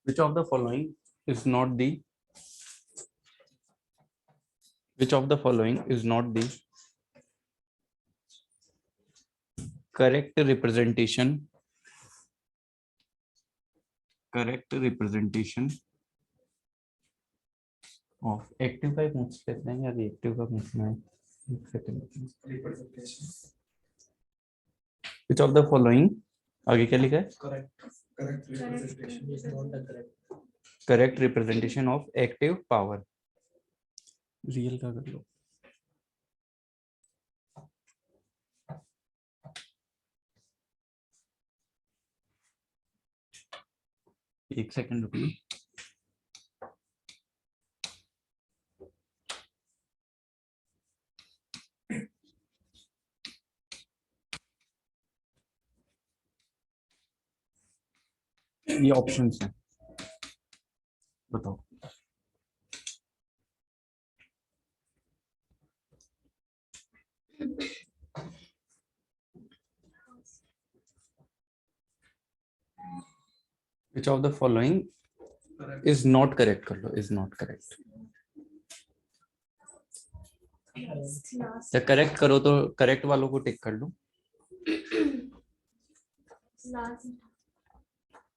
Which of the following is not the correct representation of active का पूछ लेते हैं या reactive का पूछना है? एक second. Which of the following, आगे क्या लिखा है? Correct representation of active power. Real का कर लो. एक सेकंड रुकिए. ये ऑप्शंस हैं, बताओ. Which of the following is not correct कर लो. is not correct. जब करेक्ट करो तो करेक्ट वालों को टिक कर लो.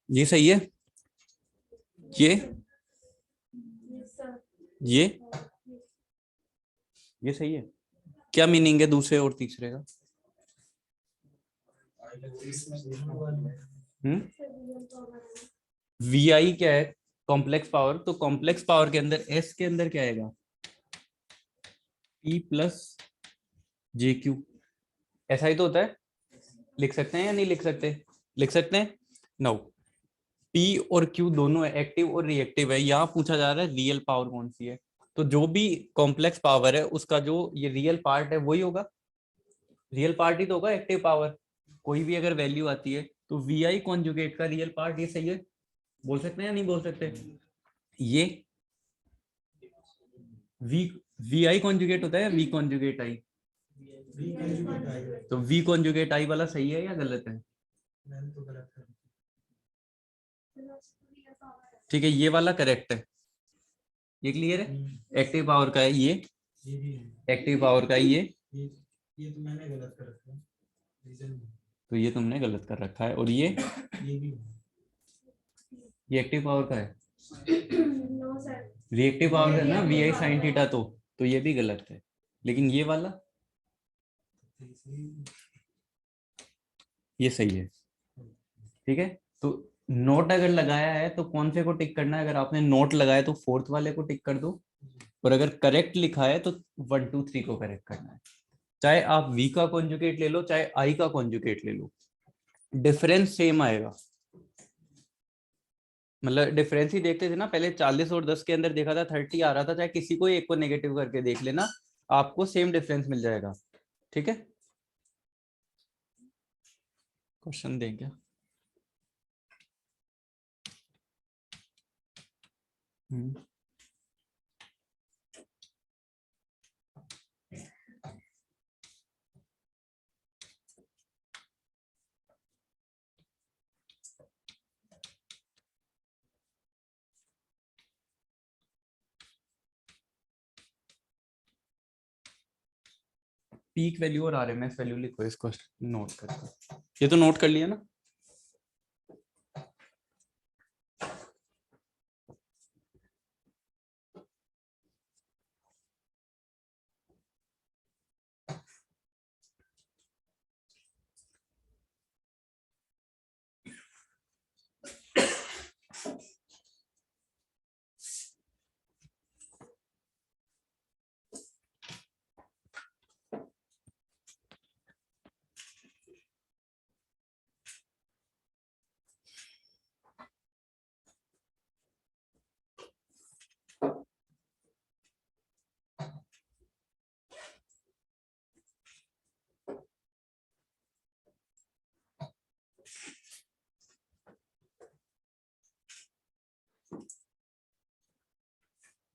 ये सही है. ये सही है. क्या मीनिंग है दूसरे और तीसरे का? वी आई क्या है? Complex power. तो कॉम्प्लेक्स पावर के अंदर एस के अंदर क्या आएगा? P प्लस जे क्यू. ऐसा ही तो होता है. लिख सकते हैं या नहीं लिख सकते? लिख सकते हैं. नो, P और Q दोनों एक्टिव और रिएक्टिव है. यहाँ पूछा जा रहा है रियल पावर कौन सी है. तो जो भी कॉम्प्लेक्स पावर है उसका जो ये रियल पार्ट है वही होगा. रियल पार्ट ही तो होगा एक्टिव पावर. कोई भी अगर वैल्यू आती है तो वी आई कॉन्जुगेट का रियल पार्ट ये सही है. बोल सकते हैं या नहीं बोल सकते? ये वी आई कॉन्जुगेट होता है, वी कॉन्जुगेट आई. तो वी कॉन्जुगेट आई वाला सही है या गलत है? ठीक है, ये वाला करेक्ट है. ये क्लियर है. एक्टिव पावर का है ये. एक्टिव पावर का है ये. तो मैंने गलत कर रखा है. तो ये तुमने गलत कर रखा है. और ये एक्टिव पावर का है. रिएक्टिव पावर है ना, वी आई साइन थीटा. तो ये भी गलत है. लेकिन ये वाला ये सही है. ठीक है. तो नोट अगर लगाया है तो कौन से को टिक करना है? अगर आपने नोट लगाया तो फोर्थ वाले को टिक कर दो. और अगर करेक्ट लिखा है तो 1 2 3 को करेक्ट करना है. चाहे आप v का कॉन्जुगेट ले लो चाहे i का कॉन्जुगेट ले लो, डिफरेंस सेम आएगा. मतलब डिफरेंस ही देखते थे ना पहले. 40 और 10 के अंदर देखा था 30 आ रहा था. चाहे किसी को एक को नेगेटिव करके देख लेना, आपको सेम डिफरेंस मिल जाएगा. ठीक है. क्वेश्चन दें क्या? पीक वैल्यू और आरएमएस वैल्यू लिखो. इसको नोट करके. ये तो नोट कर लिया ना.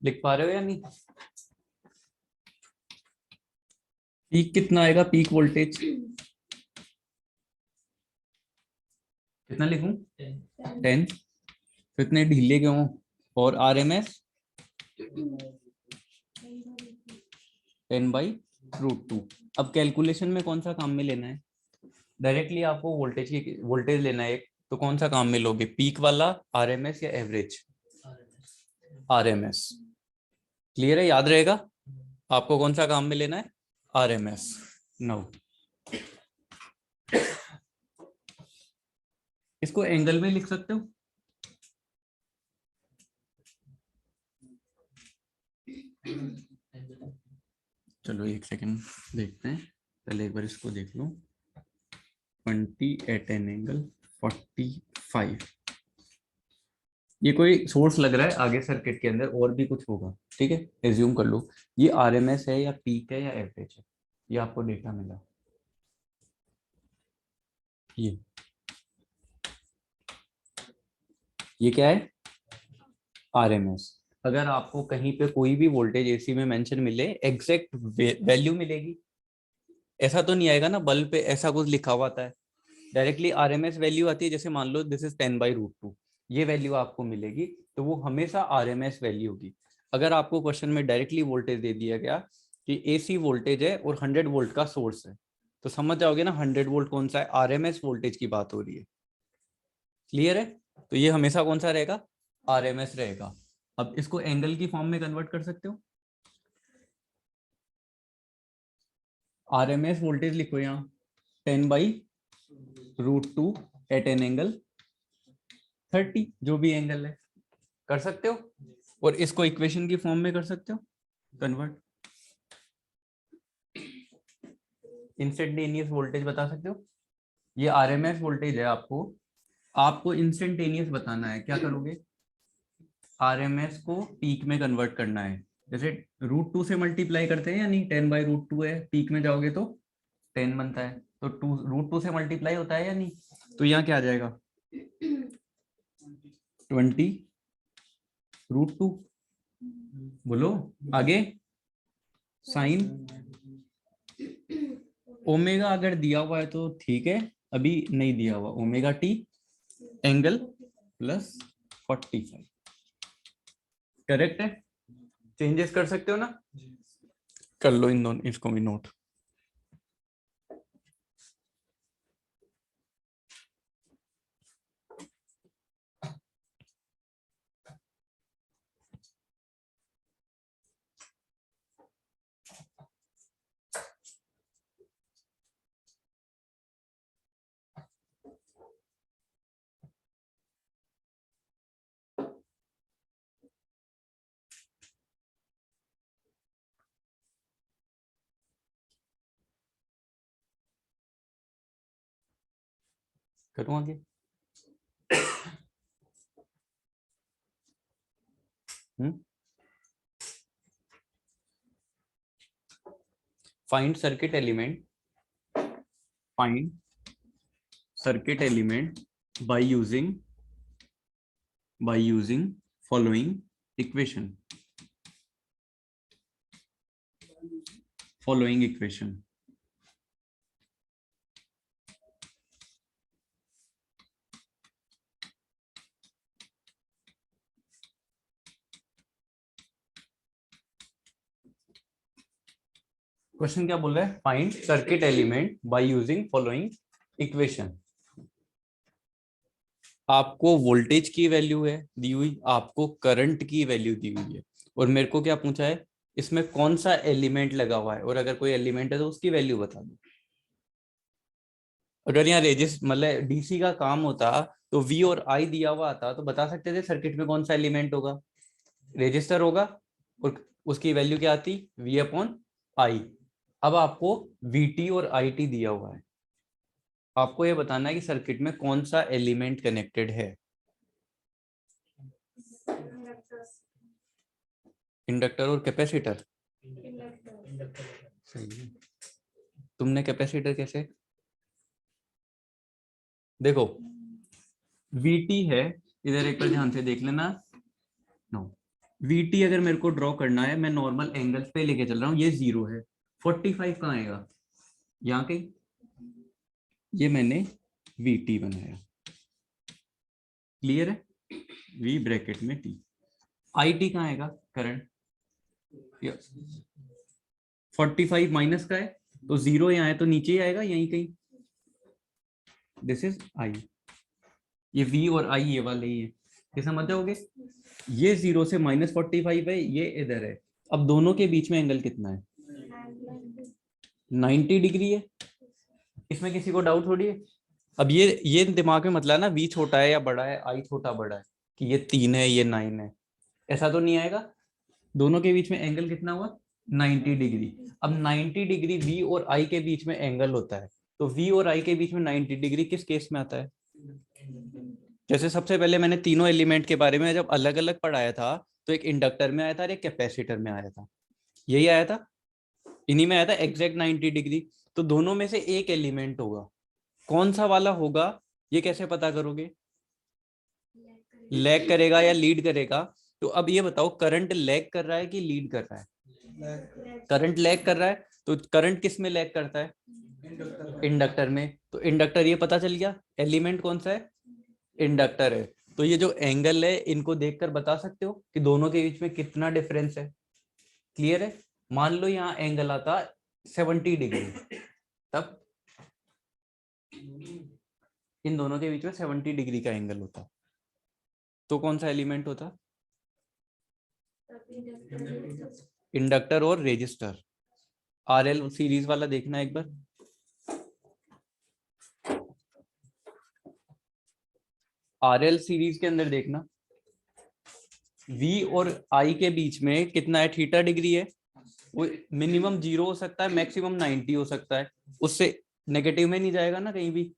लिख पा रहे हो या नहीं? पीक कितना आएगा? पीक वोल्टेज कितना लिखूं? 10. तो इतने ढीले क्यों? और RMS 10/√2। अब कैलकुलेशन में कौन सा काम में लेना है? डायरेक्टली आपको वोल्टेज लेना है एक, तो कौन सा काम में लोगे? पीक वाला, RMS या एवरेज? RMS। क्लियर है? याद रहेगा आपको कौन सा काम में लेना है? RMS। नो, इसको एंगल में लिख सकते हो। चलो एक सेकंड देखते हैं, पहले एक बार इसको देख लो। 20 एट एन एंगल 45। ये कोई सोर्स लग रहा है आगे सर्किट के अंदर, और भी कुछ होगा, ठीक है, एज्यूम कर लो। ये RMS है या पीक है या एवरेज है? ये आपको डेटा मिला, ये क्या है? RMS। अगर आपको कहीं पे कोई भी वोल्टेज AC में मेंशन मिले, एग्जैक्ट वैल्यू मिलेगी? ऐसा तो नहीं आएगा ना बल्ब पे ऐसा कुछ लिखा हुआ आता है, डायरेक्टली RMS वैल्यू आती है। जैसे मान लो दिस इज 10/√2, ये वैल्यू आपको मिलेगी, तो वो हमेशा RMS वैल्यू होगी। अगर आपको क्वेश्चन में डायरेक्टली वोल्टेज दे दिया गया कि AC वोल्टेज है और 100 वोल्ट का सोर्स है, तो समझ जाओगे ना 100 वोल्ट कौन सा है, RMS वोल्टेज की बात हो रही है। क्लियर है? तो ये हमेशा कौन सा रहेगा? RMS रहेगा। अब इसको एंगल की फॉर्म में कन्वर्ट कर सकते हो। RMS वोल्टेज लिखो यहाँ 10/√2 एट एन एंगल 30, जो भी एंगल है, कर सकते हो। और इसको इक्वेशन की फॉर्म में कर सकते हो कन्वर्ट। इंस्टेंटेनियस वोल्टेज बता सकते हो। ये RMS वोल्टेज है, आपको इंस्टेंटेनियस बताना है। क्या करोगे? RMS को पीक में कन्वर्ट करना है। जैसे √2 से मल्टीप्लाई करते हैं या नहीं, 10/√2 है, पीक में जाओगे तो 10 बनता है, तो √2 से मल्टीप्लाई होता है या नहीं? तो यहाँ क्या आ जाएगा? 20√2। बोलो आगे। साइन ओमेगा अगर दिया हुआ है तो ठीक है, अभी नहीं दिया हुआ, ω t एंगल प्लस 45। करेक्ट है? चेंजेस कर सकते हो ना, कर लो इन दोनों, इसको भी नोट। करूं आगे? Find circuit element, find circuit element by using following equation, following equation. Question क्या बोल रहा है? Find circuit element by using following equation. आपको वोल्टेज की वैल्यू है दी हुई, आपको करंट की वैल्यू दी हुई है, और मेरे को क्या पूछा है, इसमें कौन सा एलिमेंट लगा हुआ है, और अगर कोई एलिमेंट है तो उसकी वैल्यू बता दो। अगर यहाँ रेजिस्ट मतलब DC का काम होता तो V और I दिया हुआ आता तो बता सकते थे सर्किट में कौन सा एलिमेंट होगा, रेजिस्टर होगा, और उसकी वैल्यू क्या आती? V/I। अब आपको VT और IT दिया हुआ है, आपको ये बताना है कि सर्किट में कौन सा एलिमेंट कनेक्टेड है। इंडक्टर और कैपेसिटर। सही है। तुमने कैपेसिटर कैसे? देखो VT है, इधर एक बार ध्यान से देख लेना। नो, VT अगर मेरे को ड्रॉ करना है, मैं नॉर्मल एंगल्स पे लेके चल रहा हूँ, ये 0 है। 45 कहाँ आएगा? यहाँ कहीं। ये मैंने VT बनाया। क्लियर है? वी ब्रैकेट में टी। आई टी कहाँ आएगा करंट, 45 माइनस का है तो 0 यहाँ है तो नीचे ही आएगा यहीं कहीं, दिस इज आई। ये v और i ये वाले ही है, ये समझ जाओगे। ये 0 से -45 है, ये इधर है। अब दोनों के बीच में एंगल कितना है, 90 डिग्री है। इसमें किसी को डाउट थोड़ी है। अब ये दिमाग में मतलब ना v छोटा है या बड़ा है, i छोटा बड़ा है, कि ये 3 है ये 9 है, ऐसा तो नहीं आएगा। दोनों के बीच में एंगल कितना हुआ, 90 डिग्री। अब 90 डिग्री v और i के बीच में एंगल होता है, तो v और i के बीच में 90 डिग्री किस केस में आता है। जैसे सबसे पहले मैंने तीनों एलिमेंट के बारे में जब अलग अलग पढ़ाया था, तो एक इंडक्टर में आया था और एक कैपेसिटर में आया था, यही आया था, इन्हीं में आया था एग्जैक्ट 90 डिग्री। तो दोनों में से एक एलिमेंट होगा, कौन सा वाला होगा ये कैसे पता करोगे, लैग करेगा या लीड करेगा। तो अब ये बताओ करंट लैग कर रहा है कि लीड कर रहा है, करंट लैग कर रहा है, तो करंट किस में लैग करता है, इंडक्टर में। तो इंडक्टर ये पता चल गया, एलिमेंट कौन सा है, इंडक्टर है। तो ये जो एंगल है इनको देखकर बता सकते हो कि दोनों के बीच में कितना डिफरेंस है, क्लियर है। मान लो यहाँ एंगल आता 70 डिग्री, तब इन दोनों के बीच में 70 डिग्री का एंगल होता, तो कौन सा एलिमेंट होता, इंडक्टर और रेजिस्टर। आरएल सीरीज वाला देखना एक बार, आरएल सीरीज के अंदर देखना, V और I के बीच में कितना है, थीटा डिग्री है। वो मिनिमम 0 हो सकता है, मैक्सिमम 90 हो सकता है, उससे नेगेटिव में नहीं जाएगा ना कहीं भी,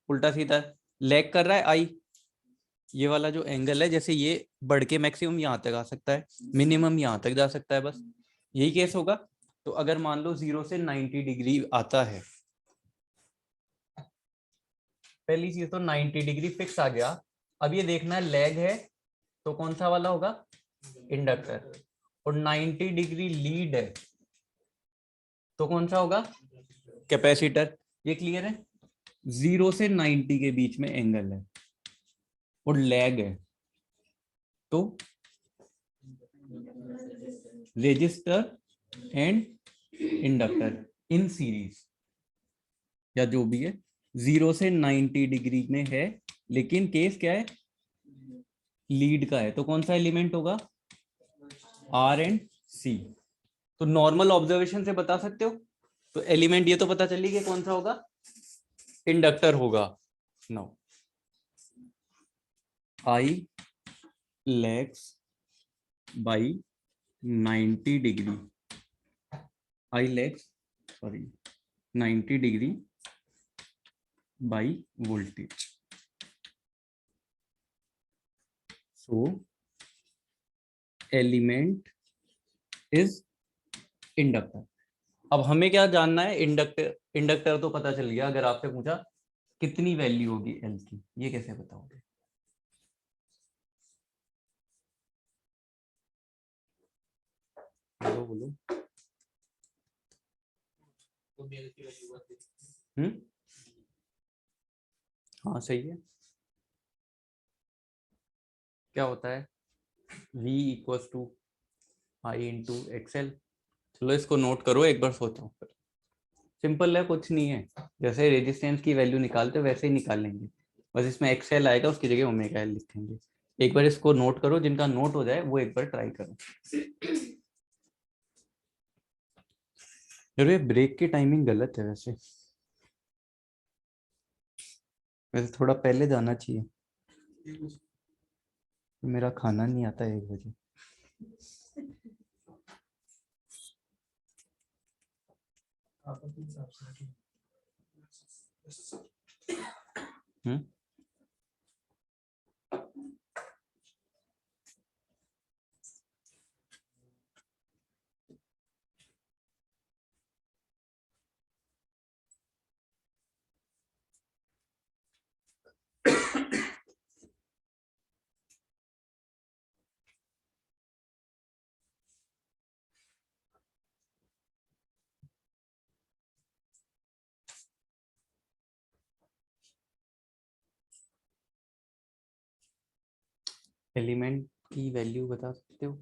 उल्टा सीधा लैग कर रहा है आई। ये वाला जो एंगल है, जैसे ये बढ़ के मैक्सिमम यहाँ तक आ सकता है, मिनिमम यहाँ तक जा सकता है, बस यही केस होगा। तो अगर मान लो 0 से 90 डिग्री आता है, पहली चीज तो 90 डिग्री फिक्स आ गया। अब ये देखना है लैग है तो कौन सा वाला होगा, इंडक्टर, और 90 डिग्री लीड है तो कौन सा होगा, कैपेसिटर। ये क्लियर है। 0 से 90 के बीच में एंगल है और लैग है, तो resistor and inductor in series, या जो भी है 0 से 90 डिग्री में है, लेकिन केस क्या है, लीड का है, तो कौन सा एलिमेंट होगा, आर एंड सी। तो नॉर्मल ऑब्जर्वेशन से बता सकते हो, तो एलिमेंट ये तो पता चली कि कौन सा होगा, इंडक्टर होगा। No, I lags by 90 degree, I lags sorry 90 degree by voltage. So element is inductor. अब हमें क्या जानना है, इंडक्टर, इंडक्टर तो पता चल गया, अगर आपसे पूछा कितनी वैल्यू होगी एल की, ये कैसे बताओगे, बोलो बोलो। हाँ सही है, क्या होता है, v equals to I into XL. चलो इसको नोट करो एक बार, सोचो, सिंपल है, कुछ नहीं है, जैसे रेजिस्टेंस की वैल्यू निकालते वैसे ही निकालेंगे, बस इसमें एक्सएल आएगा, उसकी जगह ओमेगा एल लिखेंगे। एक बार इसको नोट करो, जिनका नोट हो जाए वो एक बार ट्राई करो। यार ये ब्रेक की टाइमिंग गलत है वैसे, वैसे थोड़ा पहले जाना चाहिए, तो मेरा खाना नहीं आता 1 बजे। हम्म, एलिमेंट की वैल्यू बता सकते हो?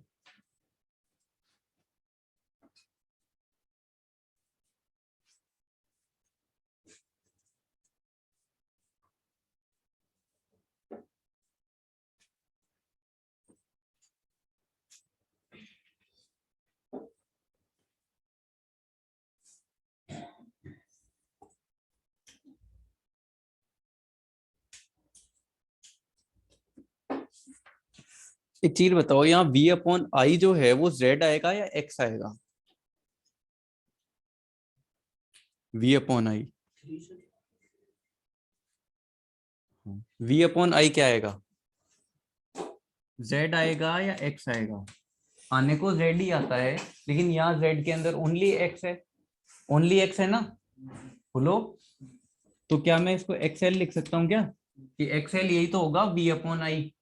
एक चीज बताओ, यहाँ v अपॉन आई जो है वो z आएगा या x आएगा? v upon I, v upon I क्या आएगा? z आएगा या x आएगा? आने को z ही आता है, लेकिन यहाँ z के अंदर ओनली x है, ओनली x है ना। बोलो, तो क्या मैं इसको xl लिख सकता हूँ क्या? कि xl यही तो होगा v अपॉन आई,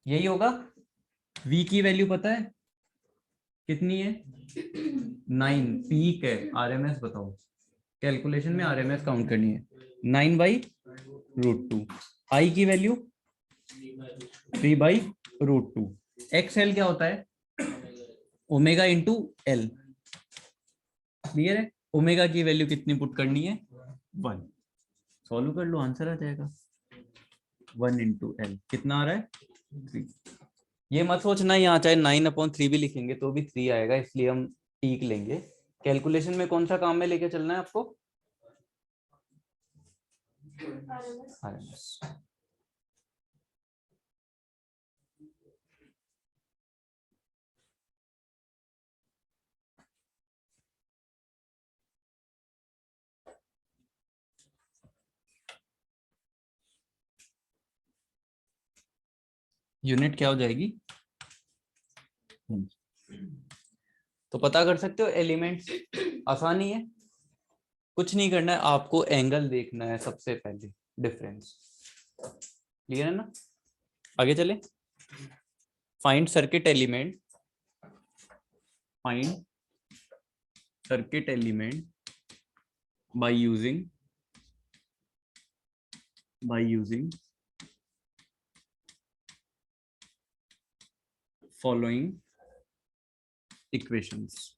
यही होगा। v की वैल्यू पता है कितनी है? 9 पीक है। आरएमएस बताओ, कैलकुलेशन में आरएमएस काउंट करनी है। 9/√2। आई की वैल्यू 3/√2। एक्सएल क्या होता है? Omega into L. क्लियर है? ओमेगा की वैल्यू कितनी पुट करनी है? 1। सॉल्व कर लो, आंसर आ जाएगा। 1 इंटू एल कितना आ रहा है? 3। ये मत सोचना यहाँ चाहे 9/3 भी लिखेंगे तो भी 3 आएगा, इसलिए हम पीक लेंगे। कैलकुलेशन में कौन सा काम में लेके चलना है आपको? आरएमएस। यूनिट क्या हो जाएगी? तो पता कर सकते हो एलिमेंट्स, आसानी है। कुछ नहीं करना है, आपको एंगल देखना है सबसे पहले, डिफरेंस। क्लियर है ना? आगे चले। Find circuit element, find circuit element by using following equations.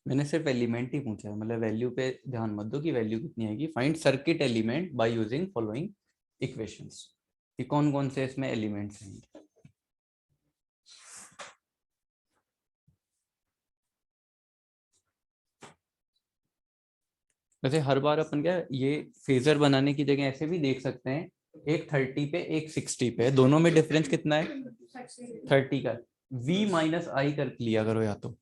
मैंने सिर्फ एलिमेंट ही पूछा है, मतलब वैल्यू पे ध्यान मत दो कि वैल्यू कितनी आएगी। Find circuit element by using following equations. कि कौन कौन से इसमें एलिमेंट्स हैं। वैसे हर बार अपन क्या ये फेजर बनाने की जगह ऐसे भी देख सकते हैं, एक 30 पे एक 60 पे, दोनों में डिफरेंस कितना है? 30 का। v माइनस आई कर लिया करो, या तो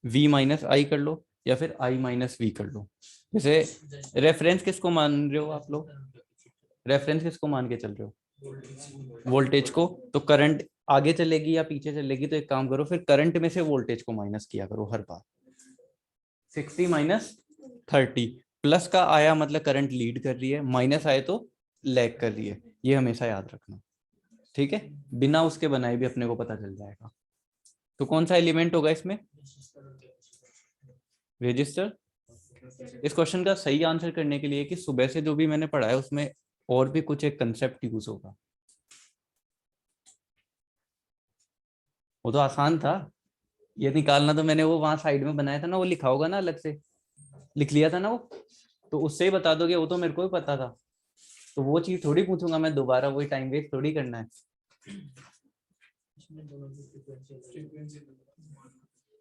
v माइनस आई कर लो या फिर i माइनस वी कर लो। जैसे रेफरेंस किसको मान रहे हो आप लोग? रेफरेंस किसको मान के चल रहे हो? वोल्टेज को। तो करंट आगे चलेगी या पीछे चलेगी, तो एक काम करो फिर करंट में से वोल्टेज को माइनस किया करो हर बार। 60 माइनस 30, प्लस का आया मतलब करंट लीड कर रही है, माइनस आए तो लैग कर रही है। ये हमेशा याद रखना, ठीक है? बिना उसके बनाए भी अपने को पता चल जाएगा। तो कौन सा एलिमेंट होगा इसमें? रजिस्टर। इस क्वेश्चन का सही आंसर करने के लिए कि सुबह से जो भी मैंने पढ़ा है उसमें और भी कुछ एक कंसेप्ट यूज होगा। वो तो आसान था, ये निकालना तो मैंने वो वहां साइड में बनाया था ना, वो लिखा होगा ना, अलग से लिख लिया था ना वो, तो उससे ही बता दोगे, वो तो मेरे को भी पता था। तो वो चीज थोड़ी पूछूंगा मैं दोबारा, वही टाइम वेस्ट थोड़ी करना है।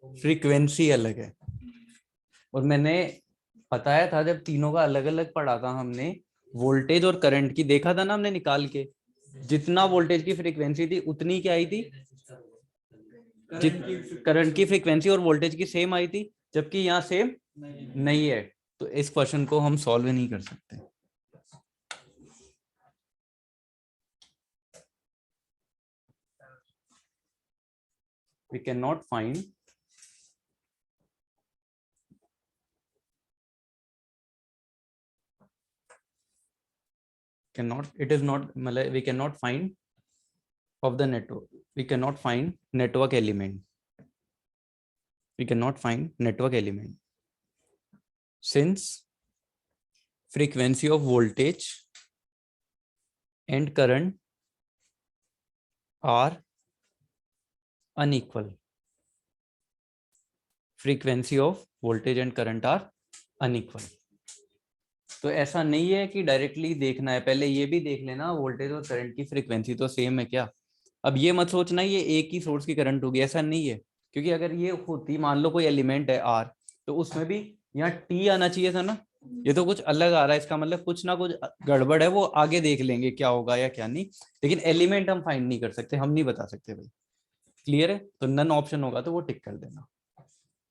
फ्रीक्वेंसी अलग है। और मैंने बताया था जब तीनों का अलग अलग पढ़ा था हमने, वोल्टेज और करंट की देखा था ना हमने निकाल के, जितना वोल्टेज की फ्रीक्वेंसी थी उतनी क्या आई थी, करंट की फ्रीक्वेंसी और वोल्टेज की सेम आई थी, जबकि यहाँ सेम नहीं है। तो इस क्वेश्चन को हम सॉल्व नहीं कर सकते। We cannot find it is not, मतलब we cannot find of the network, we cannot find network element, we cannot find network element since frequency of voltage and current are unequal, frequency of voltage and current are unequal। तो ऐसा नहीं है कि directly देखना है, पहले ये भी देख लेना वोल्टेज और करंट की फ्रीक्वेंसी तो सेम है क्या। अब ये मत सोचना ये एक ही सोर्स की करंट होगी, ऐसा नहीं है, क्योंकि अगर ये होती, मान लो कोई एलिमेंट है आर, तो उसमें भी यहाँ टी आना चाहिए था ना, ये तो कुछ अलग आ रहा है, इसका मतलब कुछ ना कुछ गड़बड़ है, वो आगे देख लेंगे क्या होगा या क्या नहीं, लेकिन एलिमेंट हम फाइंड नहीं कर सकते, हम नहीं बता सकते भाई। क्लियर है? तो नन ऑप्शन होगा तो वो टिक कर देना।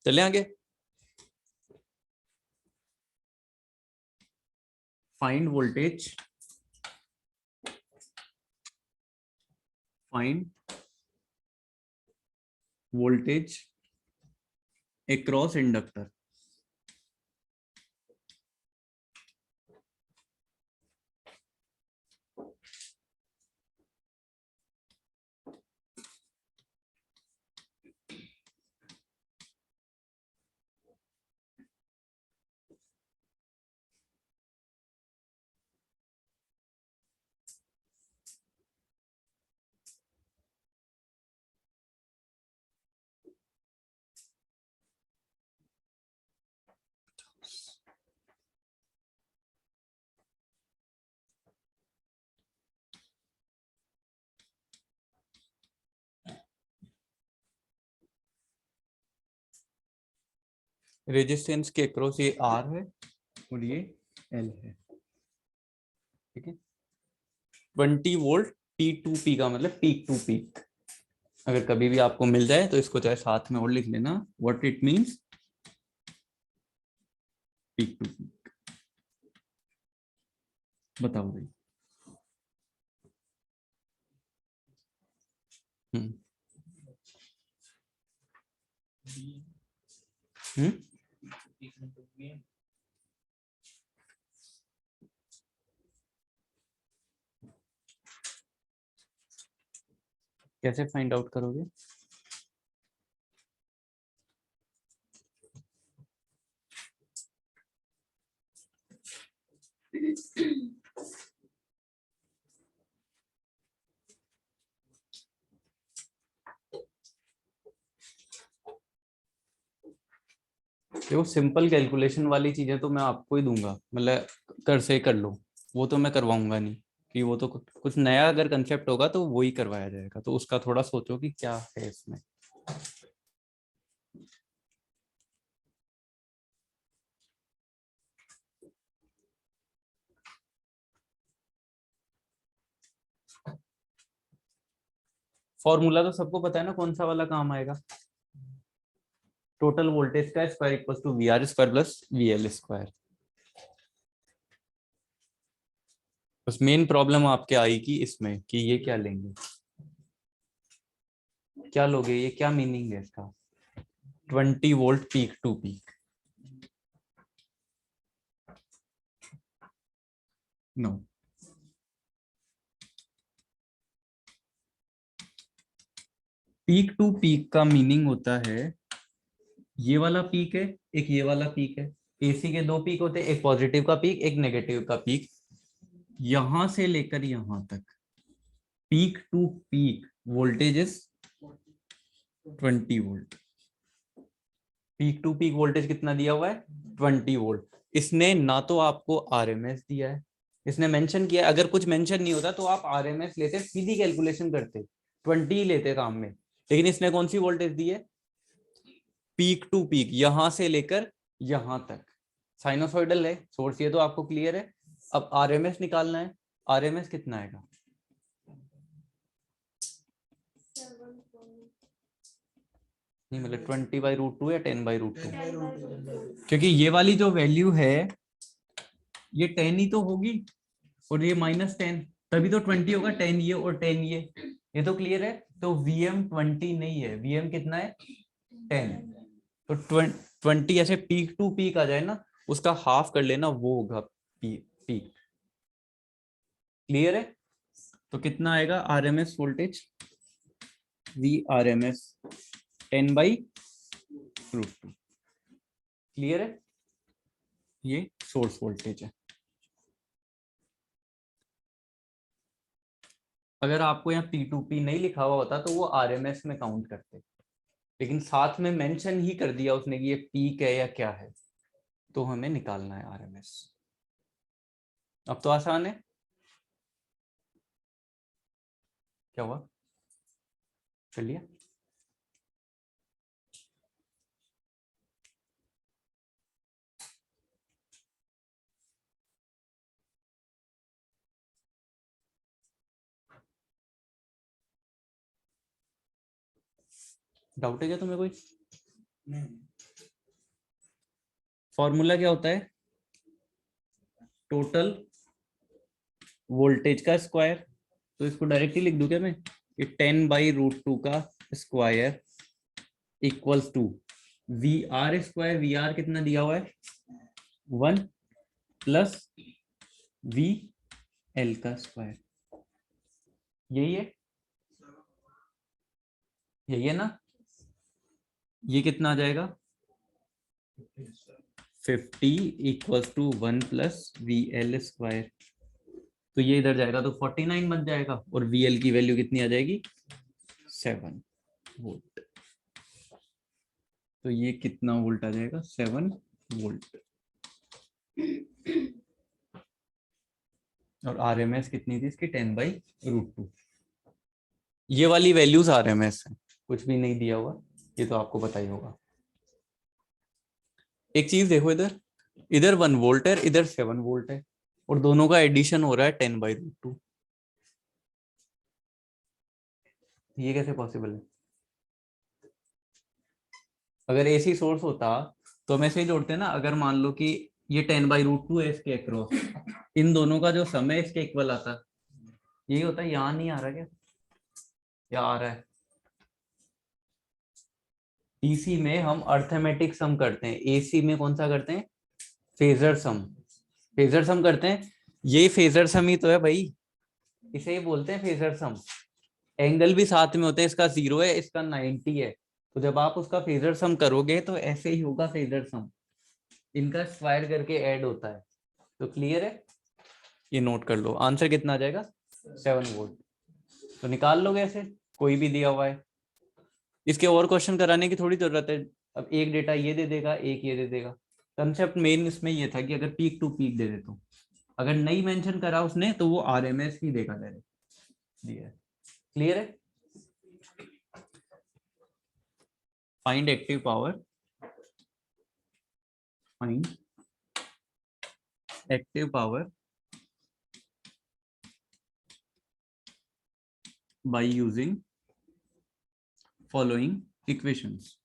चले आगे। Find voltage, find voltage across inductor। Resistance के अक्रॉस ये आर है और ये एल है, ठीक है। 20 वोल्ट P2P का मतलब पीक टू पीक, अगर कभी भी आपको मिल जाए तो इसको चाहे साथ में और लिख लेना, what it means peak to peak. बताओ भाई। हम्म हम्म कैसे फाइंड आउट करोगे? देखो सिंपल कैलकुलेशन वाली चीजें तो मैं आपको ही दूंगा, मतलब कर से कर लो, वो तो मैं करवाऊंगा नहीं, कि वो तो कुछ नया अगर कंसेप्ट होगा तो वो ही करवाया जाएगा, तो उसका थोड़ा सोचो कि क्या है इसमें। फॉर्मूला तो सबको पता है ना, कौन सा वाला काम आएगा, टोटल वोल्टेज का square equal to V R square plus V L square. बस मेन प्रॉब्लम आपके आएगी इसमें कि ये क्या लेंगे, क्या लोगे, ये क्या मीनिंग है इसका, 20 volt peak to peak. No, peak to peak का मीनिंग होता है ये वाला पीक है, एक ये वाला पीक है, एसी के दो पीक होते हैं, एक पॉजिटिव का पीक एक नेगेटिव का पीक, यहां से लेकर यहां तक peak to peak voltage is 20 volt. Peak to peak voltage कितना दिया हुआ है, 20 वोल्ट। इसने ना तो आपको आरएमएस दिया है, इसने मेंशन किया, अगर कुछ मेंशन नहीं होता तो आप आरएमएस लेते, सीधी कैलकुलेशन करते, 20 ही लेते काम में, लेकिन इसने कौन सी वोल्टेज दी है, पीक टू पीक, यहां से लेकर यहां तक साइनोसॉइडल है, सोर्स ये तो आपको क्लियर है। अब आरएमएस निकालना है, आरएमएस कितना आएगा? नहीं मतलब 20/√2 या 10/√2? क्योंकि ये वाली जो वैल्यू है ये 10 ही तो होगी और ये -10, तभी तो 20 होगा। 10 ये और 10 ये तो क्लियर है। तो वीएम 20 नहीं है, वीएम कितना है? 10। तो 20 ऐसे पीक टू पीक आ जाए ना, उसका हाफ कर लेना, वो होगा पीक। क्लियर है? तो कितना आएगा RMS voltage? V RMS 10/√2। Clear है? ये सोर्स वोल्टेज है। अगर आपको यहाँ P2P नहीं लिखा हुआ होता तो वो आरएमएस में काउंट करते, लेकिन साथ में मेंशन ही कर दिया उसने कि ये पीक है या क्या है, तो हमें निकालना है आरएमएस। अब तो आसान है। क्या हुआ? चलिए, डाउट है क्या तुम्हें कोई? फॉर्मूला क्या होता है? टोटल वोल्टेज का स्क्वायर। तो इसको डायरेक्टली लिख दूं क्या मैं? ये 10/√2 का square equals to V R square. V R कितना दिया हुआ है? 1 प्लस वी एल का स्क्वायर। यही है, यही है ना? ये कितना आ जाएगा? 50 equals to 1 plus V L square. तो ये इधर जाएगा तो 49 बन जाएगा, और वी एल की वैल्यू कितनी आ जाएगी? 7 वोल्ट। तो ये कितना वोल्ट आ जाएगा? 7 वोल्ट। और आरएमएस कितनी थी इसकी? 10/√2। ये वाली वैल्यूज आरएमएस है, कुछ भी नहीं दिया हुआ, ये तो आपको पता ही होगा। एक चीज देखो, इधर इधर 1 वोल्ट है, इधर 7 वोल्ट है, और दोनों का एडिशन हो रहा है 10/√2। ये कैसे पॉसिबल है? अगर एसी सोर्स होता तो हम ऐसे ही जोड़ते ना। अगर मान लो कि ये 10/√2 है, इसके अक्रॉस इन दोनों का जो सम है इसके इक्वल आता, यही होता है। यहाँ नहीं आ रहा क्या? या आ रहा है? डीसी में हम अर्थमेटिक सम करते हैं, एसी में कौन सा करते हैं? Phasor sum. फेजर सम करते हैं, ये फेजर सम ही तो है भाई, इसे ही बोलते हैं फेजर सम। एंगल भी साथ में होते हैं, इसका 0 है, इसका 90 है, तो जब आप उसका फेजर सम करोगे तो ऐसे ही होगा फेजर सम, इनका स्क्वायर करके ऐड होता है। तो क्लियर है? ये नोट कर लो। आंसर कितना आ जाएगा? 7 वोल्ट। तो निकाल लोगे ऐसे, कोई भी दिया हुआ है। इसके और क्वेश्चन कराने की थोड़ी जरूरत है। अब एक डेटा ये दे देगा, एक ये दे देगा। कंसेप्ट मेन इसमें ये था कि अगर पीक टू पीक दे दे तो, अगर नहीं मेंशन करा उसने तो वो आरएमएस ही देगा डायरेक्ट। दिया है। क्लियर है? Find active power, find active power by using following equations.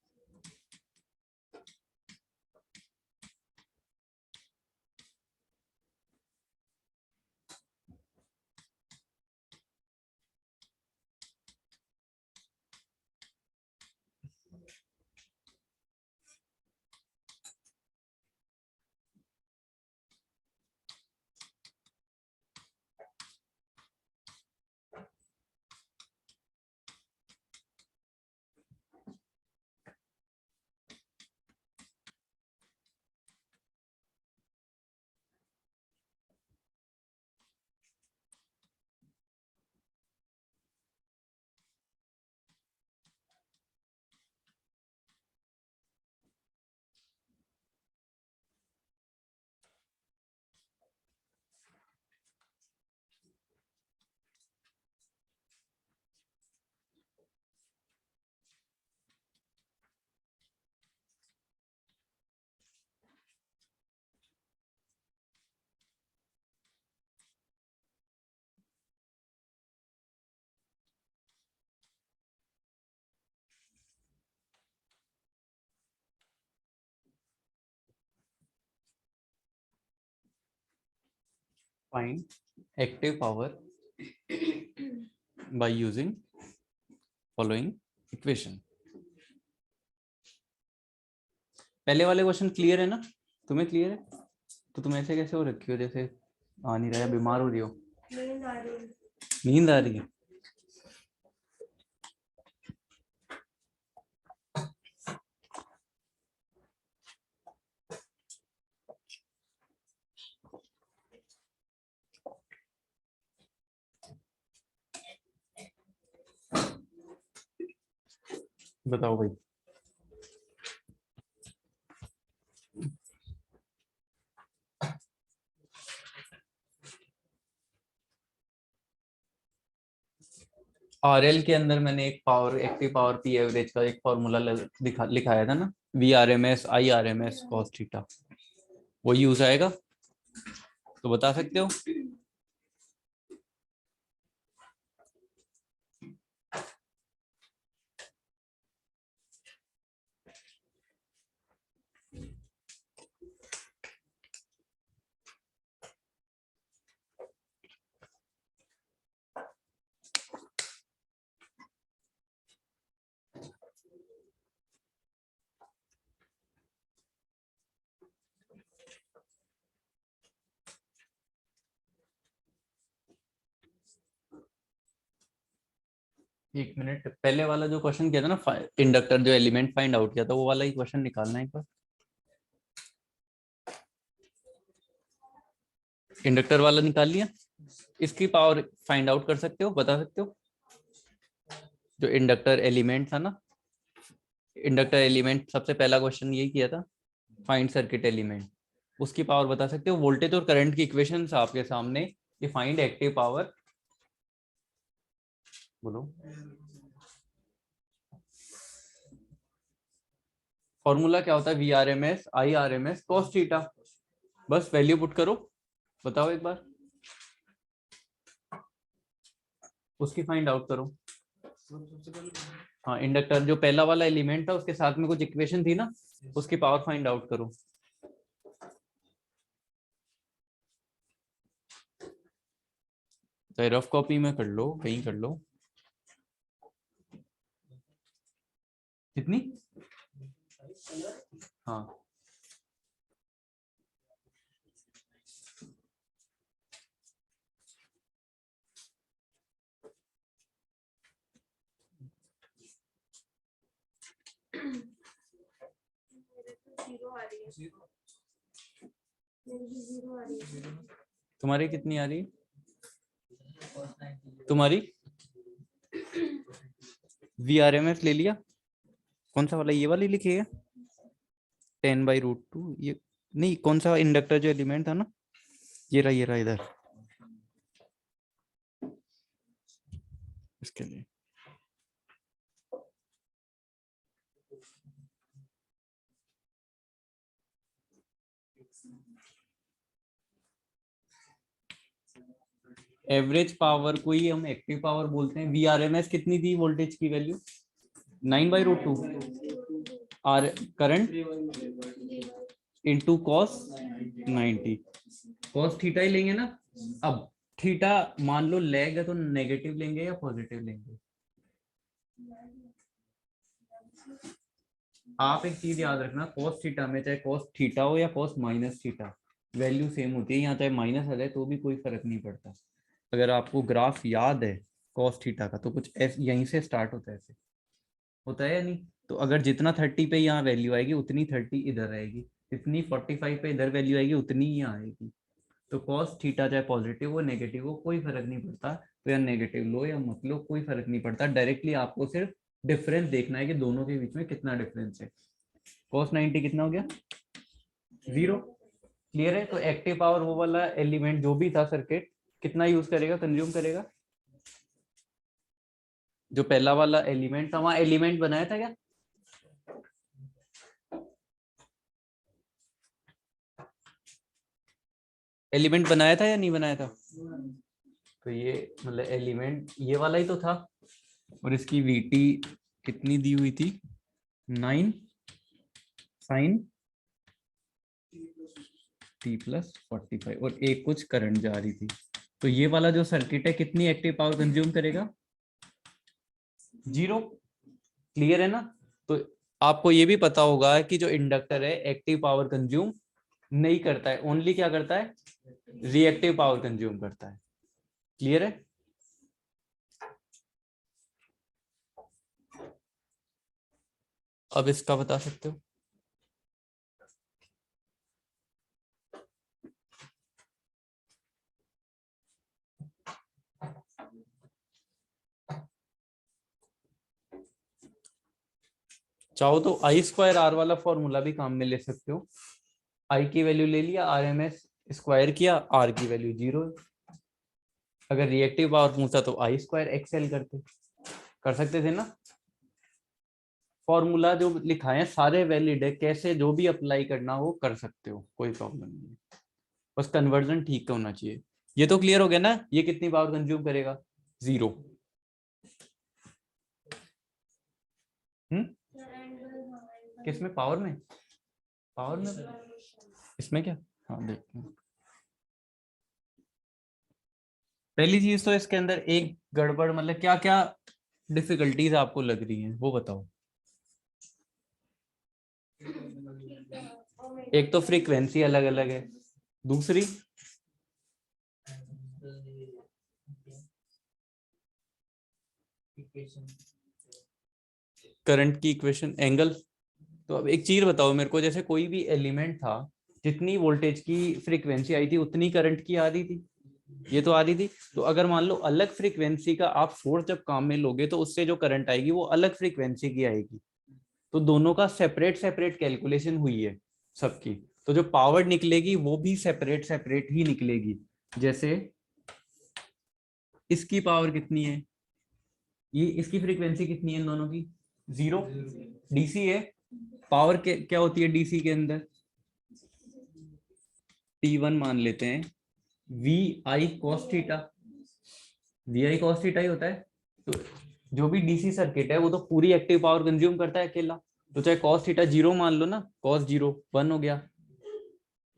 Find active power by using following equation. पहले वाले क्वेश्चन क्लियर है ना? तुम्हें क्लियर है? तो तुम ऐसे कैसे हो रखी हो जैसे आ नहीं रहा, बीमार हो रही हो? नींद आ रही है? बताओ भाई। आरएल के अंदर मैंने एक power, active power P average का एक फॉर्मूला लिखाया था ना, V R M S I R M S cos theta, वो यूज आएगा? तो बता सकते हो? 1 मिनट, पहले वाला जो क्वेश्चन किया था ना, इंडक्टर जो एलिमेंट फाइंड आउट किया था, वो वाला ही क्वेश्चन निकालना है एक बार। इंडक्टर वाला निकाल लिया? इसकी पावर फाइंड आउट कर सकते हो, बता सकते हो? जो इंडक्टर एलिमेंट था ना, इंडक्टर एलिमेंट सबसे पहला क्वेश्चन यही किया था, फाइंड सर्किट एलिमेंट, उसकी पावर बता सकते हो? वोल्टेज और करंट की इक्वेशन आपके सामने, ये फाइंड एक्टिव पावर, बोलो। फॉर्मूला क्या होता है? V R M S I R M S cos theta, बस वैल्यू पुट करो, बताओ एक बार, उसकी फाइंड आउट करो। हाँ, इंडक्टर जो पहला वाला एलिमेंट था उसके साथ में कुछ इक्वेशन थी ना, उसकी पावर फाइंड आउट करो। चाहे रफ कॉपी में कर लो, कहीं कर लो। कितनी? हाँ, तुम्हारी कितनी आ रही? तुम्हारी वी आर एम एस ले लिया? कौन सा वाला, ये वाली लिखी है 10/√2? ये नहीं, कौन सा इंडक्टर जो एलिमेंट था ना, ये रहा इधर, इसके लिए। एवरेज पावर को ही हम एक्टिव पावर बोलते हैं। वी आर एम एस कितनी थी वोल्टेज की value? 9/√2। R current into cos 90, cos theta ही लेंगे ना। अब थीटा मान लो लैग है, तो नेगेटिव लेंगे या पॉजिटिव लेंगे? आप एक चीज याद रखना, कॉस थीटा में चाहे कॉस थीटा हो या cos minus theta, value same होती है। यहाँ चाहे माइनस आ जाए तो भी कोई फर्क नहीं पड़ता। अगर आपको ग्राफ याद है कॉस थीटा का, तो कुछ ऐसे यहीं से स्टार्ट होता है, ऐसे होता है या नहीं? तो अगर जितना 30 पे यहाँ वैल्यू आएगी, उतनी 30 इधर आएगी, जितनी 45 पे इधर वैल्यू आएगी, उतनी ही यहाँ आएगी। तो कॉस थीटा चाहे पॉजिटिव हो नेगेटिव हो, कोई फर्क नहीं पड़ता। तो या नेगेटिव लो या मत लो, कोई फर्क नहीं पड़ता। डायरेक्टली आपको सिर्फ डिफरेंस देखना है कि दोनों के बीच में कितना डिफरेंस है। कॉस 90 कितना हो गया? 0। क्लियर है? तो एक्टिव पावर वो वाला एलिमेंट जो भी था सर्किट, कितना यूज करेगा, कंज्यूम करेगा? जो पहला वाला एलिमेंट था, वहां एलिमेंट बनाया था क्या? एलिमेंट बनाया था या नहीं बनाया था? तो ये मतलब एलिमेंट ये वाला ही तो था, और इसकी वीटी कितनी दी हुई थी? 9 sin t प्लस 45 और एक कुछ करंट जा रही थी। तो ये वाला जो सर्किट है कितनी एक्टिव पावर कंज्यूम करेगा? 0। क्लियर है ना? तो आपको ये भी पता होगा कि जो इंडक्टर है एक्टिव पावर कंज्यूम नहीं करता है, ओनली क्या करता है? रिएक्टिव पावर कंज्यूम करता है। क्लियर है? अब इसका बता सकते हो? चाहो तो आई स्क्वायर आर वाला फॉर्मूला भी काम में ले सकते हो। आई की वैल्यू ले लिया, आर एम एस स्क्वायर किया, आर की वैल्यू 0 है। अगर रिएक्टिव पावर पूछता तो आई स्क्वायर एक्सएल करते, कर सकते थे ना। फॉर्मूला जो लिखा है सारे वैलिड है, कैसे जो भी अप्लाई करना हो कर सकते हो, कोई प्रॉब्लम नहीं है। बस कन्वर्जन ठीक होना चाहिए। ये तो क्लियर हो गया ना, ये कितनी पावर कंज्यूम करेगा? 0। किसमें? पावर में? पावर में इसमें क्या? हाँ देखते हैं। पहली चीज तो इसके अंदर एक गड़बड़, मतलब क्या क्या डिफिकल्टीज आपको लग रही हैं वो बताओ। एक तो फ्रीक्वेंसी अलग अलग है, दूसरी करंट की इक्वेशन, एंगल। तो अब एक चीज बताओ मेरे को, जैसे कोई भी एलिमेंट था, जितनी वोल्टेज की फ्रीक्वेंसी आई थी उतनी करंट की आ रही थी, ये तो आ रही थी। तो अगर मान लो अलग फ्रीक्वेंसी का आप सोर्स जब काम में लोगे तो उससे जो करंट आएगी वो अलग फ्रीक्वेंसी की आएगी। तो दोनों का सेपरेट सेपरेट कैलकुलेशन हुई है सबकी, तो जो पावर निकलेगी वो भी सेपरेट सेपरेट ही निकलेगी। जैसे इसकी पावर कितनी है, ये इसकी फ्रीक्वेंसी कितनी है इन दोनों की? 0। डीसी है, पावर के क्या होती है डीसी के अंदर? T1 मान लेते हैं, V I cos theta, V I cos theta ही होता है। तो जो भी डीसी सर्किट है वो तो पूरी एक्टिव पावर कंज्यूम करता है अकेला। तो चाहे कॉस थीटा 0 मान लो ना, कॉस 0 1 हो गया।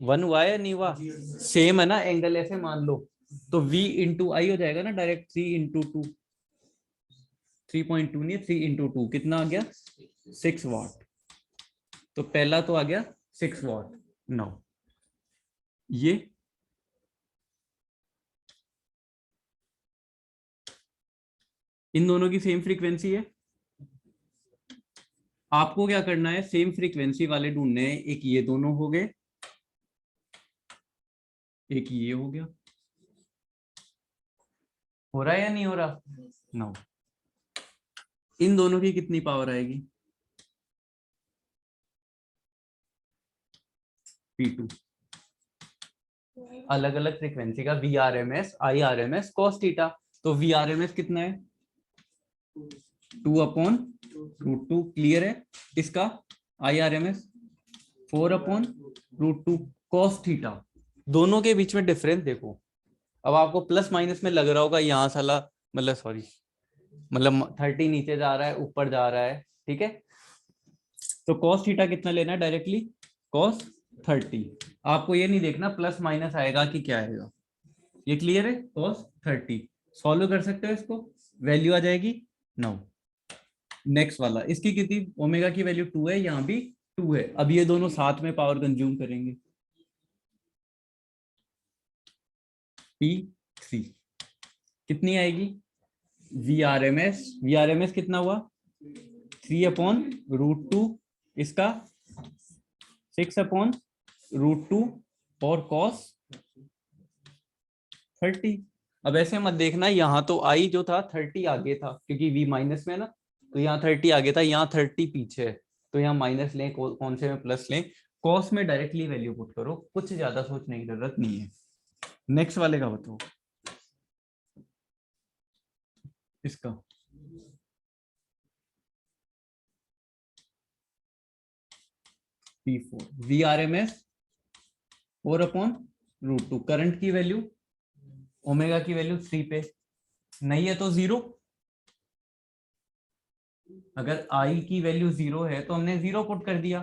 1 हुआ या नहीं हुआ? सेम है ना, एंगल ऐसे मान लो। तो V इंटू आई हो जाएगा ना डायरेक्ट, 3 इंटू 2, 3.2 नहीं, 3 इंटू 2 कितना आ गया? 6 वाट। तो पहला तो आ गया 6 वाट। नो, ये इन दोनों की सेम फ्रीक्वेंसी है। आपको क्या करना है, सेम फ्रीक्वेंसी वाले ढूंढने हैं। एक ये दोनों हो गए, एक ये हो गया। हो रहा है या नहीं हो रहा? नो। इन दोनों की कितनी पावर आएगी? P2। अलग अलग फ्रीक्वेंसी का V R M S, I R M S, cos theta. तो वी आर एम एस कितना है? 2/√2। क्लियर है? इसका I R M S 4/√2 cos theta. दोनों के बीच में डिफरेंस देखो। अब आपको प्लस माइनस में लग रहा होगा यहाँ साला, मतलब सॉरी, मतलब 30 नीचे जा रहा है ऊपर जा रहा है, ठीक है। तो कॉस थीटा कितना लेना है डायरेक्टली? कॉस 30। आपको ये नहीं देखना प्लस माइनस आएगा कि क्या आएगा। ये क्लियर है? कॉस 30 सॉल्व कर सकते हो इसको, वैल्यू आ जाएगी 9। नेक्स्ट वाला, इसकी कितनी? ओमेगा की वैल्यू 2 है, यहाँ भी 2 है। अब ये दोनों साथ में पावर कंज्यूम करेंगे, P3 कितनी आएगी? वी आर एम एस कितना हुआ? 3/√2, इसका 6/√2 और कॉस 30। अब ऐसे मत देखना, यहाँ तो आई जो था 30 आगे था क्योंकि V माइनस में ना, तो यहाँ 30 आगे था, यहाँ 30 पीछे है। तो यहाँ माइनस लें, कौन से में प्लस लें? कॉस में डायरेक्टली वैल्यू पुट करो, कुछ ज्यादा सोचने की जरूरत नहीं है। नेक्स्ट वाले का बताओ, इसका P4 V R M S 4/√2। Current की वैल्यू, ओमेगा की वैल्यू 3 पे, नहीं है तो 0। अगर आई की वैल्यू 0 है तो हमने 0 पुट कर दिया।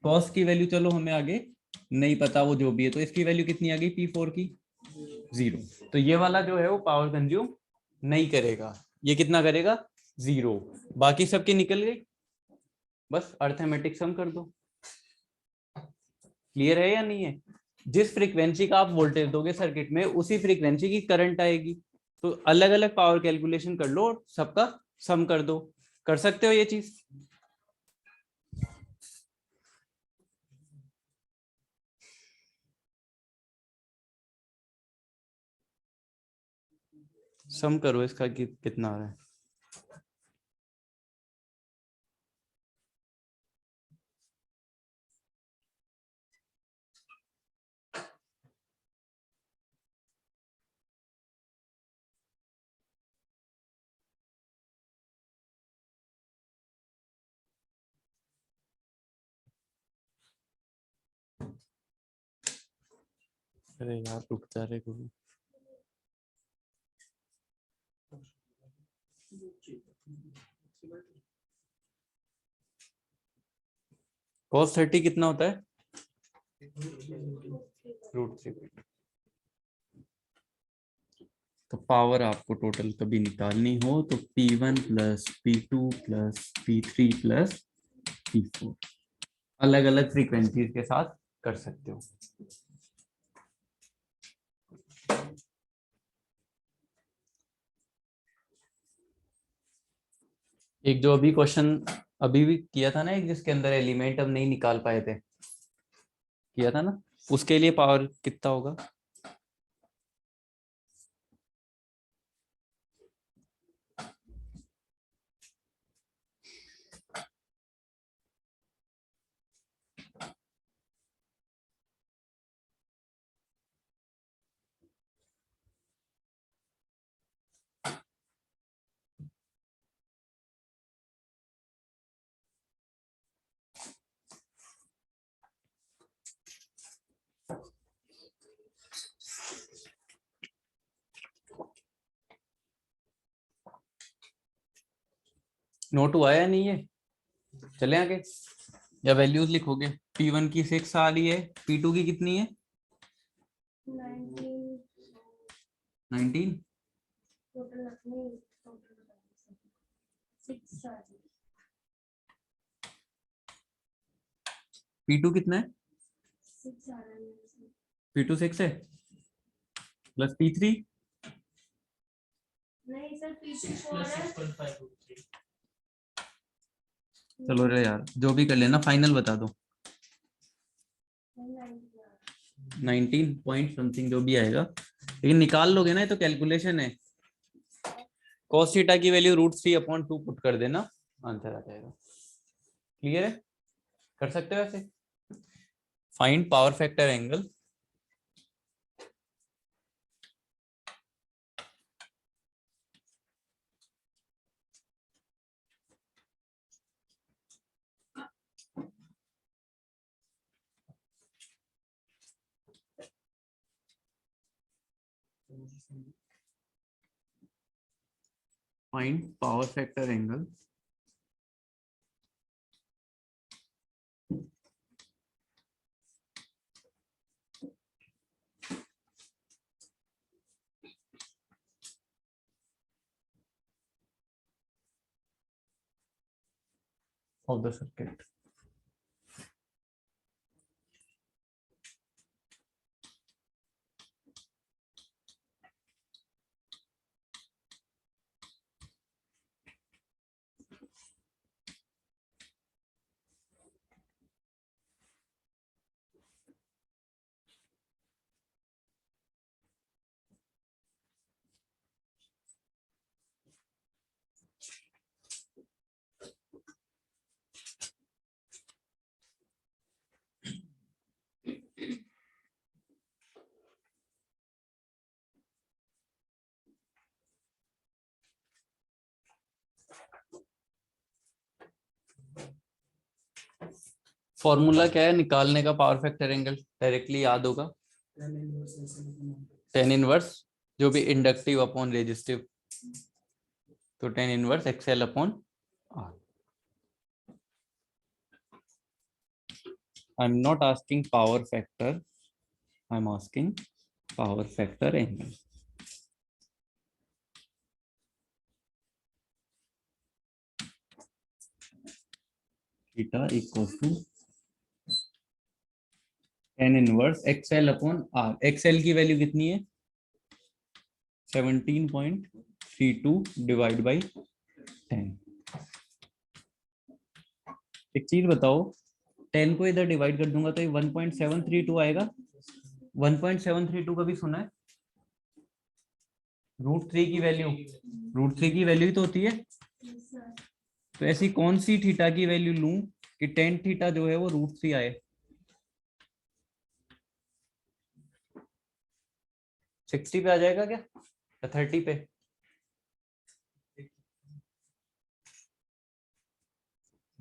कॉस की वैल्यू चलो हमें आगे नहीं पता वो जो भी है, तो इसकी वैल्यू कितनी आ गई P4 की 0। तो ये वाला जो है वो पावर कंज्यूम नहीं करेगा, ये कितना करेगा 0। बाकी सबकी निकल गई, बस अर्थमेटिक सम कर दो। क्लियर है या नहीं है? जिस फ्रीक्वेंसी का आप वोल्टेज दोगे सर्किट में उसी फ्रीक्वेंसी की करंट आएगी। तो अलग अलग पावर कैलकुलेशन कर लो, सबका सम कर दो। कर सकते हो ये चीज? सम करो इसका कि कितना आ रहा है। अरे यार रुक जा रे गुरु। cos 30 कितना होता है? √3। तो पावर आपको टोटल कभी निकालनी हो तो P1 plus P2 plus P3 plus P4 अलग अलग फ्रीक्वेंसीज के साथ कर सकते हो। एक जो अभी क्वेश्चन अभी भी किया था ना, एक जिसके अंदर एलिमेंट हम नहीं निकाल पाए थे, किया था ना, उसके लिए पावर कितना होगा? नोट हुआ या नहीं है? चले आगे या वैल्यूज लिखोगे? P1 की 6 आ रही है, P2 की कितनी है? 19। P2 कितना है? P2 6 है प्लस P3। नहीं सर, P2 4 है। चलो रे यार, जो भी कर लेना, फाइनल बता दो। 19 पॉइंट समथिंग जो भी आएगा, लेकिन निकाल लोगे ना, ये तो कैलकुलेशन है। cos थीटा की वैल्यू √3/2 पुट कर देना, आंसर आ जाएगा। क्लियर है? कर सकते हो ऐसे। Find power factor angle find power factor angle of the circuit. Formula क्या है निकालने का पावर फैक्टर एंगल? डायरेक्टली याद होगा, टेन इनवर्स जो भी इंडक्टिव अपॉन रेजिस्टिव, तो tan inverse XL/R। I am not asking power factor, I am asking power factor angle. Theta equal to tan inverse XL upon R। XL की value कितनी है? 17.32 divide by 10। एक चीज बताओ, 10 को इधर डिवाइड कर दूंगा तो ये 1.732 आएगा। 1.732 कभी सुना है? √3 की वैल्यू, √3 की वैल्यू ही तो होती है। Yes, sir. तो ऐसी कौन सी थीटा की वैल्यू लूं कि tan थीटा जो है वो √3 आए? 60 पे आ जाएगा क्या या 30 पे?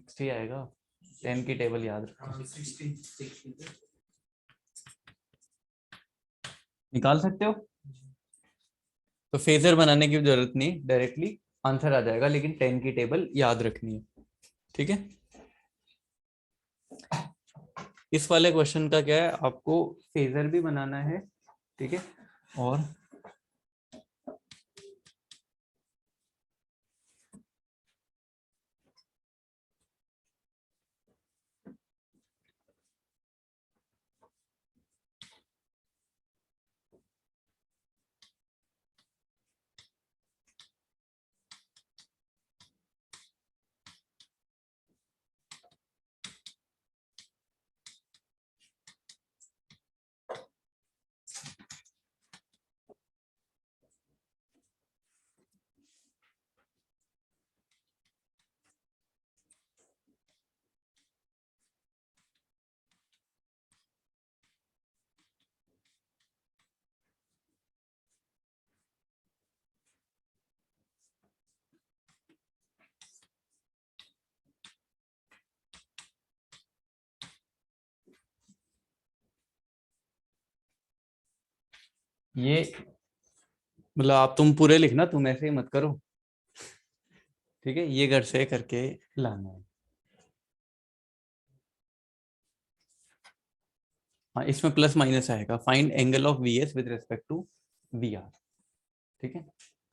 60 आएगा। 10 की टेबल याद रखो, निकाल सकते हो। तो फेजर बनाने की जरूरत नहीं, डायरेक्टली आंसर आ जाएगा, लेकिन 10 की टेबल याद रखनी है। ठीक है। इस वाले क्वेश्चन का क्या है, आपको फेजर भी बनाना है, ठीक है, और ये मतलब आप तुम पूरे लिखना, तुम ऐसे ही मत करो, ठीक है। ये घर से करके लाना है। हाँ, इसमें प्लस माइनस आएगा। Find angle of V S with respect to V R, ठीक है।